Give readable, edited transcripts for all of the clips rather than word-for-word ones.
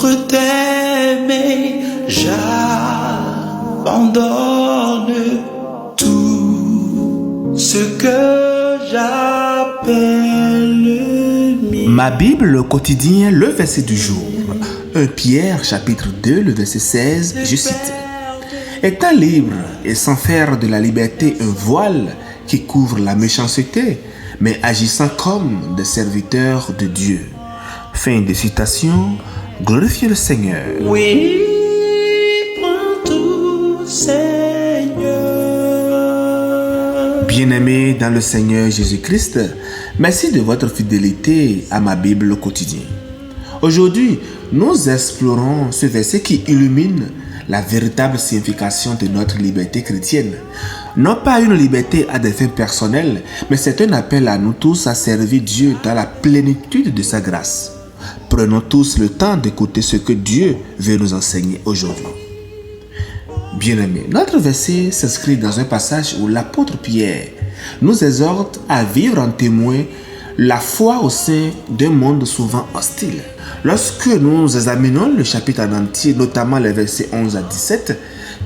pour t'aimer, j'abandonne tout ce que j'appelle mien. Ma Bible, le quotidien, le verset du jour. 1 Pierre, chapitre 2, le verset 16, je cite. Étant libre et sans faire de la liberté un voile qui couvre la méchanceté, mais agissant comme des serviteurs de Dieu. Fin de citation. Glorifiez le Seigneur. Oui, prends tout, Seigneur. Bien-aimés dans le Seigneur Jésus-Christ, merci de votre fidélité à ma Bible quotidienne. Aujourd'hui, nous explorons ce verset qui illumine la véritable signification de notre liberté chrétienne. Non pas une liberté à des fins personnelles, mais c'est un appel à nous tous à servir Dieu dans la plénitude de sa grâce. Prenons tous le temps d'écouter ce que Dieu veut nous enseigner aujourd'hui. Bien-aimés, notre verset s'inscrit dans un passage où l'apôtre Pierre nous exhorte à vivre en témoin la foi au sein d'un monde souvent hostile. Lorsque nous examinons le chapitre en entier, notamment les versets 11 à 17,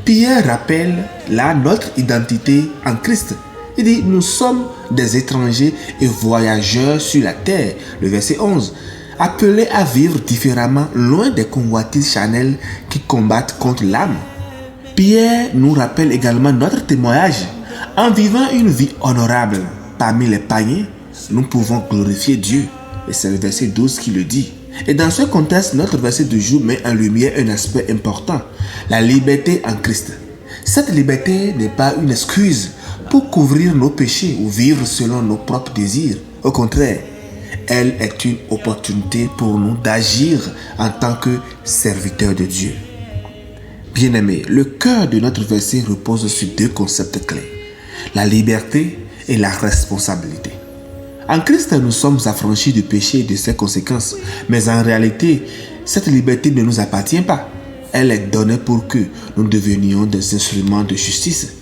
Pierre rappelle là notre identité en Christ. Il dit, nous sommes des étrangers et voyageurs sur la terre. Le verset 11, appelés à vivre différemment, loin des convoitises charnelles qui combattent contre l'âme. Pierre nous rappelle également notre témoignage. En vivant une vie honorable parmi les païens, nous pouvons glorifier Dieu. Et c'est le verset 12 qui le dit. Et dans ce contexte, notre verset du jour met en lumière un aspect important, la liberté en Christ. Cette liberté n'est pas une excuse pour couvrir nos péchés ou vivre selon nos propres désirs. Au contraire, elle est une opportunité pour nous d'agir en tant que serviteurs de Dieu. Bien-aimés, le cœur de notre verset repose sur deux concepts clés, la liberté et la responsabilité. En Christ, nous sommes affranchis du péché et de ses conséquences, mais en réalité, cette liberté ne nous appartient pas. Elle est donnée pour que nous devenions des instruments de justice.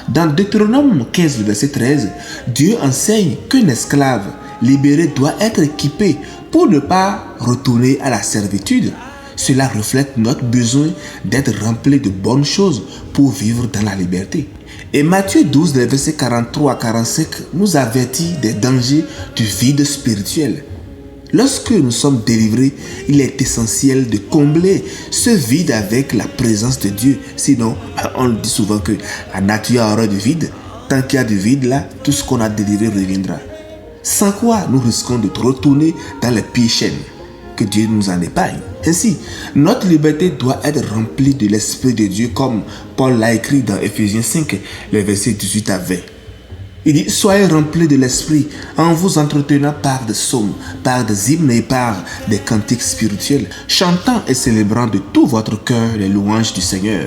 Dans Deutéronome 15, verset 13, Dieu enseigne qu'un esclave libéré doit être équipé pour ne pas retourner à la servitude. Cela reflète notre besoin d'être rempli de bonnes choses pour vivre dans la liberté. Et Matthieu 12, versets 43 à 45 nous avertit des dangers du vide spirituel. Lorsque nous sommes délivrés, il est essentiel de combler ce vide avec la présence de Dieu. Sinon, on dit souvent que la nature aura du vide. Tant qu'il y a du vide là, tout ce qu'on a délivré reviendra. Sans quoi nous risquons de retourner dans les pires chaînes. Que Dieu nous en épargne. Ainsi, notre liberté doit être remplie de l'Esprit de Dieu comme Paul l'a écrit dans Ephésiens 5, les versets 18 à 20. Il dit, soyez remplis de l'Esprit en vous entretenant par des psaumes, par des hymnes et par des cantiques spirituels, chantant et célébrant de tout votre cœur les louanges du Seigneur.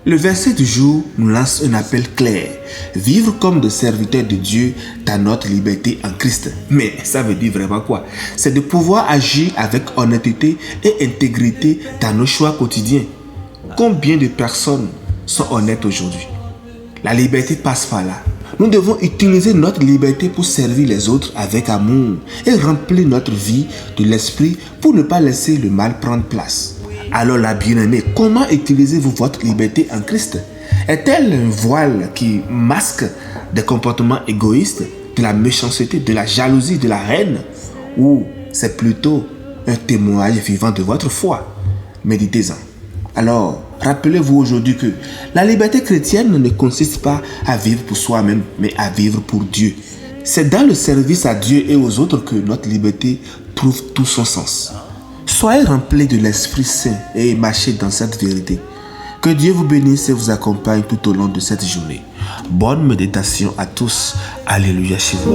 Le verset du jour nous lance un appel clair. Vivre comme des serviteurs de Dieu dans notre liberté en Christ. Mais ça veut dire vraiment quoi? C'est de pouvoir agir avec honnêteté et intégrité dans nos choix quotidiens. Combien de personnes sont honnêtes aujourd'hui? La liberté passe par là. Nous devons utiliser notre liberté pour servir les autres avec amour et remplir notre vie de l'esprit pour ne pas laisser le mal prendre place. Alors la bien-aimée, comment utilisez-vous votre liberté en Christ? Est-elle un voile qui masque des comportements égoïstes, de la méchanceté, de la jalousie, de la haine? Ou c'est plutôt un témoignage vivant de votre foi? Méditez-en. Alors, rappelez-vous aujourd'hui que la liberté chrétienne ne consiste pas à vivre pour soi-même, mais à vivre pour Dieu. C'est dans le service à Dieu et aux autres que notre liberté trouve tout son sens. Soyez remplis de l'Esprit Saint et marchez dans cette vérité. Que Dieu vous bénisse et vous accompagne tout au long de cette journée. Bonne méditation à tous. Alléluia chez vous.